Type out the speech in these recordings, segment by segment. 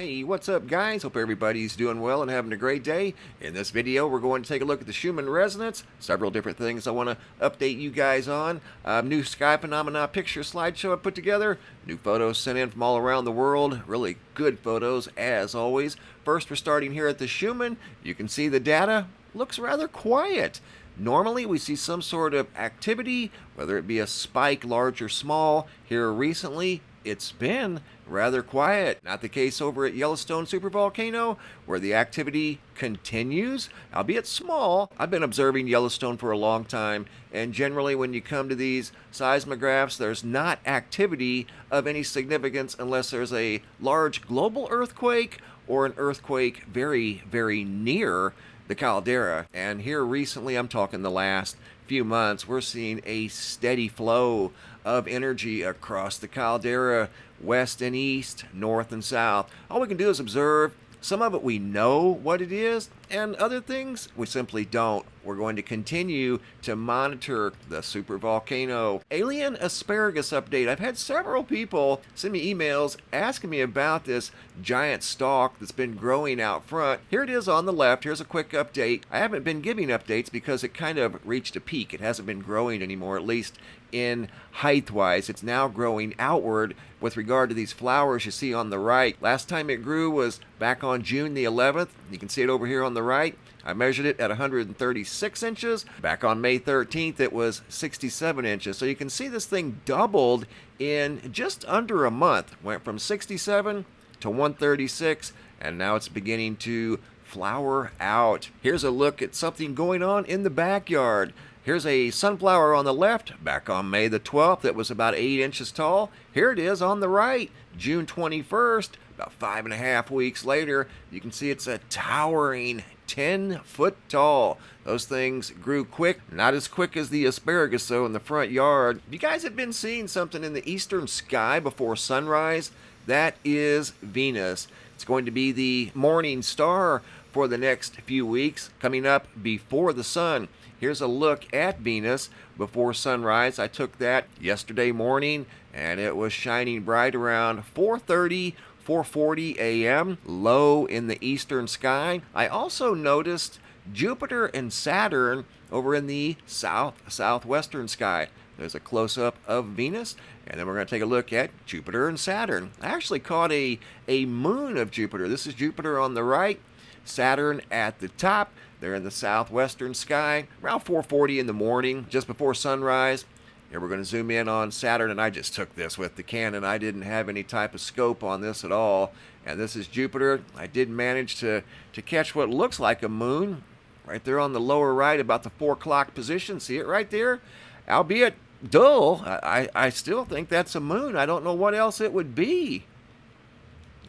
Hey, what's up guys? Hope everybody's doing well and having a great day. In this video, we're going to take a look at the Schumann resonance. Several different things I want to update you guys on. New sky phenomena picture slideshow I put together. New photos sent in from all around the world. Really good photos as always. First, we're starting here at the Schumann. You can see the data looks rather quiet. Normally, we see some sort of activity, whether it be a spike, large or small. Here recently, it's been rather quiet. Not the case over at Yellowstone supervolcano, where the activity continues, albeit small. I've been observing Yellowstone for a long time, and generally when you come to these seismographs, there's not activity of any significance unless there's a large global earthquake or an earthquake very, very near the caldera. And here recently, I'm talking the last few months, we're seeing a steady flow of energy across the caldera, west and east, north and south. All we can do is observe. Some of it we know what it is, and other things we simply don't. We're going to continue to monitor the supervolcano. Alien asparagus update. I've had several people send me emails asking me about this giant stalk that's been growing out front. Here it is on the left. Here's a quick update. I haven't been giving updates because it kind of reached a peak. It hasn't been growing anymore, at least in height-wise. It's now growing outward with regard to these flowers you see on the right. Last time it grew was back on June the 11th. You can see it over here on the right. I measured it at 136 inches. Back on May 13th, it was 67 inches. So you can see this thing doubled in just under a month. Went from 67 to 136, and now it's beginning to flower out. Here's a look at something going on in the backyard. Here's a sunflower on the left, back on May the 12th, it was about 8 inches tall. Here it is on the right, June 21st, about 5.5 weeks later. You can see it's a towering 10 foot tall. Those things grew quick, not as quick as the asparagus though in the front yard. If you guys have been seeing something in the eastern sky before sunrise, that is Venus. It's going to be the morning star for the next few weeks, coming up before the sun. Here's a look at Venus before sunrise. I took that yesterday morning, and it was shining bright around 4:40 a.m., low in the eastern sky. I also noticed Jupiter and Saturn over in the southwestern sky. There's a close-up of Venus, and then we're going to take a look at Jupiter and Saturn. I actually caught a moon of Jupiter. This is Jupiter on the right, Saturn at the top. They're in the southwestern sky around 4:40 in the morning, just before sunrise. Here we're going to zoom in on Saturn, and I just took this with the Canon. I didn't have any type of scope on this at all. And this is Jupiter. I did manage to catch what looks like a moon right there on the lower right, about the 4 o'clock position. See it right there? Albeit dull, I still think that's a moon. I don't know what else it would be.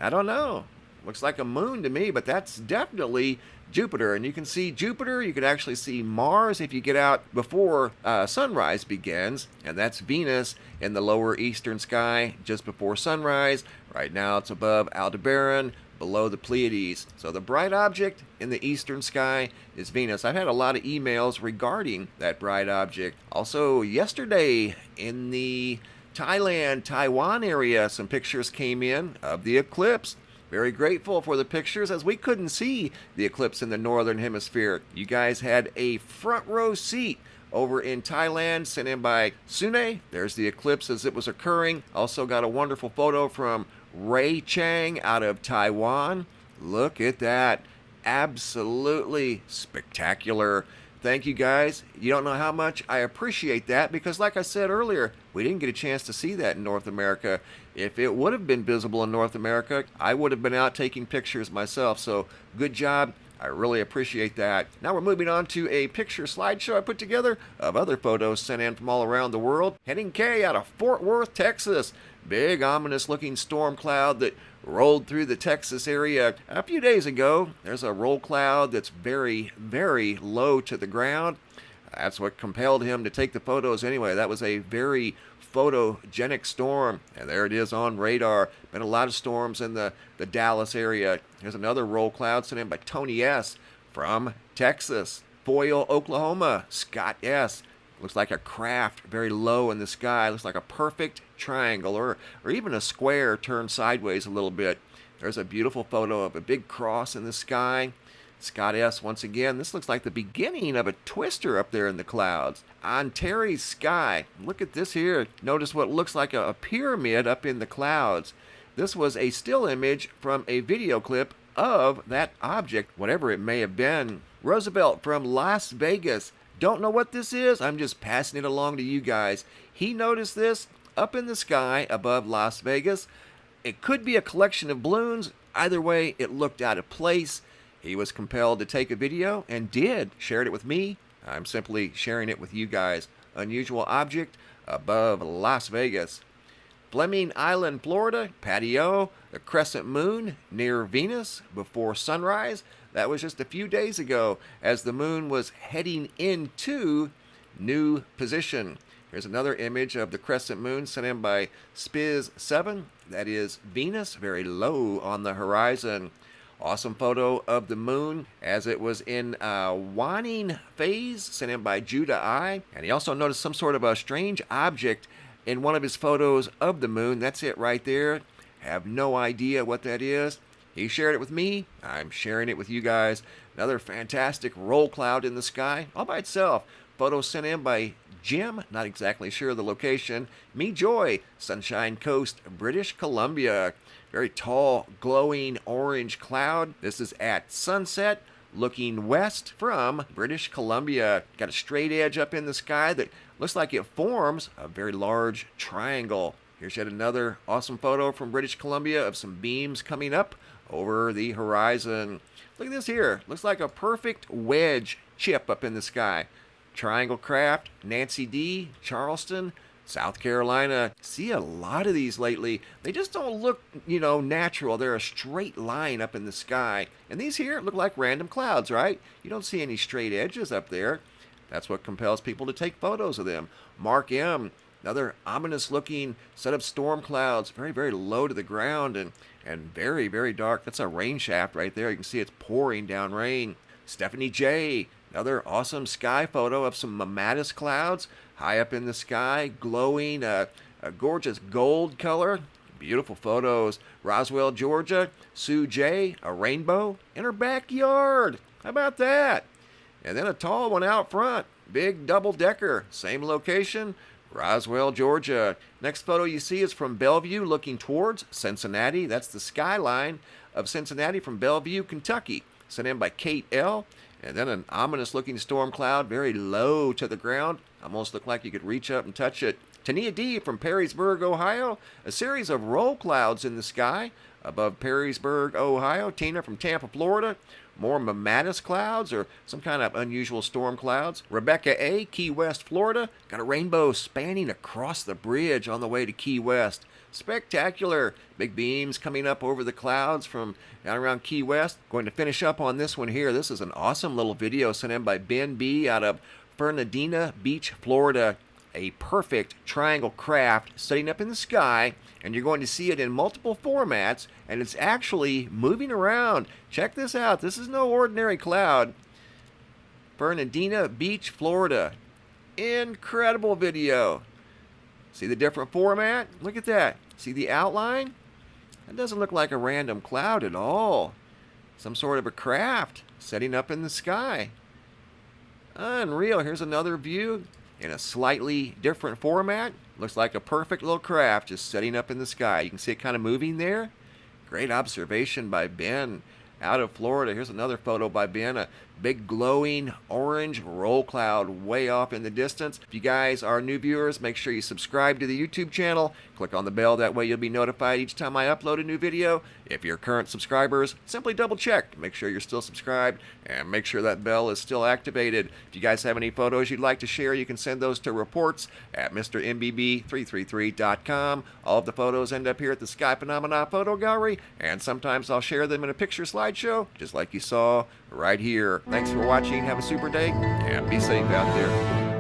I don't know. Looks like a moon to me, but that's definitely Jupiter. And you can see Jupiter, you can actually see Mars if you get out before sunrise begins. And that's Venus in the lower eastern sky just before sunrise. Right now it's above Aldebaran, below the Pleiades. So the bright object in the eastern sky is Venus. I've had a lot of emails regarding that bright object. Also yesterday in the Thailand, Taiwan area, some pictures came in of the eclipse. Very grateful for the pictures, as we couldn't see the eclipse in the northern hemisphere. You guys had a front row seat over in Thailand, sent in by Sune. There's the eclipse as it was occurring. Also got a wonderful photo from Ray Chang out of Taiwan. Look at that. Absolutely spectacular. Thank you guys. You don't know how much I appreciate that, because like I said earlier, we didn't get a chance to see that in North America. If it would have been visible in North America, I would have been out taking pictures myself. So good job. I really appreciate that. Now we're moving on to a picture slideshow I put together of other photos sent in from all around the world. Henning K out of Fort Worth, Texas. Big ominous looking storm cloud that rolled through the Texas area a few days ago. There's a roll cloud that's very, very low to the ground. That's what compelled him to take the photos anyway. That was a very photogenic storm, and there it is on radar. Been a lot of storms in the Dallas area. Here's another roll cloud sent in by Tony S. from Texas. Boyle, Oklahoma, Scott S. Looks like a craft very low in the sky. Looks like a perfect triangle or even a square turned sideways a little bit. There's a beautiful photo of a big cross in the sky. Scott S. once again. This looks like the beginning of a twister up there in the clouds. On Terry's sky. Look at this here. Notice what looks like a pyramid up in the clouds. This was a still image from a video clip of that object, whatever it may have been. Roosevelt from Las Vegas. Don't know what this is. I'm just passing it along to you guys. He noticed this up in the sky above Las Vegas. It could be a collection of balloons. Either way, it looked out of place. He was compelled to take a video and did. Shared it with me. I'm simply sharing it with you guys. Unusual object above Las Vegas. Fleming Island, Florida, patio, the crescent moon near Venus before sunrise. That was just a few days ago as the moon was heading into new position. Here's another image of the crescent moon sent in by Spiz7. That is Venus, very low on the horizon. Awesome photo of the moon as it was in waning phase, sent in by Judah I. And he also noticed some sort of a strange object in one of his photos of the moon. That's it right there. Have no idea what that is. He shared it with me. I'm sharing it with you guys. Another fantastic roll cloud in the sky all by itself. Photo sent in by Jim, not exactly sure of the location. Me Joy, Sunshine Coast, British Columbia. Very tall, glowing orange cloud. This is at sunset, looking west from British Columbia. Got a straight edge up in the sky that looks like it forms a very large triangle. Here's yet another awesome photo from British Columbia of some beams coming up over the horizon. Look at this here. Looks like a perfect wedge chip up in the sky. Triangle Craft, Nancy D, Charleston, South Carolina. See a lot of these lately. They just don't look, natural. They're a straight line up in the sky. And these here look like random clouds, right? You don't see any straight edges up there. That's what compels people to take photos of them. Mark M, another ominous looking set of storm clouds, very, very low to the ground and very, very dark. That's a rain shaft right there. You can see it's pouring down rain. Stephanie J, another awesome sky photo of some mammatus clouds high up in the sky, glowing a gorgeous gold color. Beautiful photos. Roswell, Georgia. Sue J, a rainbow in her backyard. How about that? And then a tall one out front. Big double-decker. Same location. Roswell, Georgia. Next photo you see is from Bellevue looking towards Cincinnati. That's the skyline of Cincinnati from Bellevue, Kentucky. Sent in by Kate L. And then an ominous looking storm cloud, very low to the ground. Almost looked like you could reach up and touch it. Tania D from Perrysburg, Ohio. A series of roll clouds in the sky above Perrysburg, Ohio. Tina from Tampa, Florida. More mammatus clouds or some kind of unusual storm clouds. Rebecca A, Key West, Florida. Got a rainbow spanning across the bridge on the way to Key West. Spectacular. Big beams coming up over the clouds from down around Key West. Going to finish up on this one here. This is an awesome little video sent in by Ben B out of Fernandina Beach, Florida. A perfect triangle craft setting up in the sky, and you're going to see it in multiple formats, and it's actually moving around. Check this out. This is no ordinary cloud. Fernandina Beach, Florida. Incredible video. See the different format? Look at that. See the outline? That doesn't look like a random cloud at all. Some sort of a craft setting up in the sky. Unreal. Here's another view in a slightly different format. Looks like a perfect little craft just setting up in the sky. You can see it kind of moving there. Great observation by Ben out of Florida. Here's another photo by Ben. A big glowing orange roll cloud way off in the distance. If you guys are new viewers, make sure you subscribe to the YouTube channel. Click on the bell. That way you'll be notified each time I upload a new video. If you're current subscribers, simply double check. Make sure you're still subscribed and make sure that bell is still activated. If you guys have any photos you'd like to share, you can send those to reports at MrMBB333.com. All of the photos end up here at the Sky Phenomena Photo Gallery, and sometimes I'll share them in a picture slideshow, just like you saw right here. Thanks for watching. Have a super day, and be safe out there.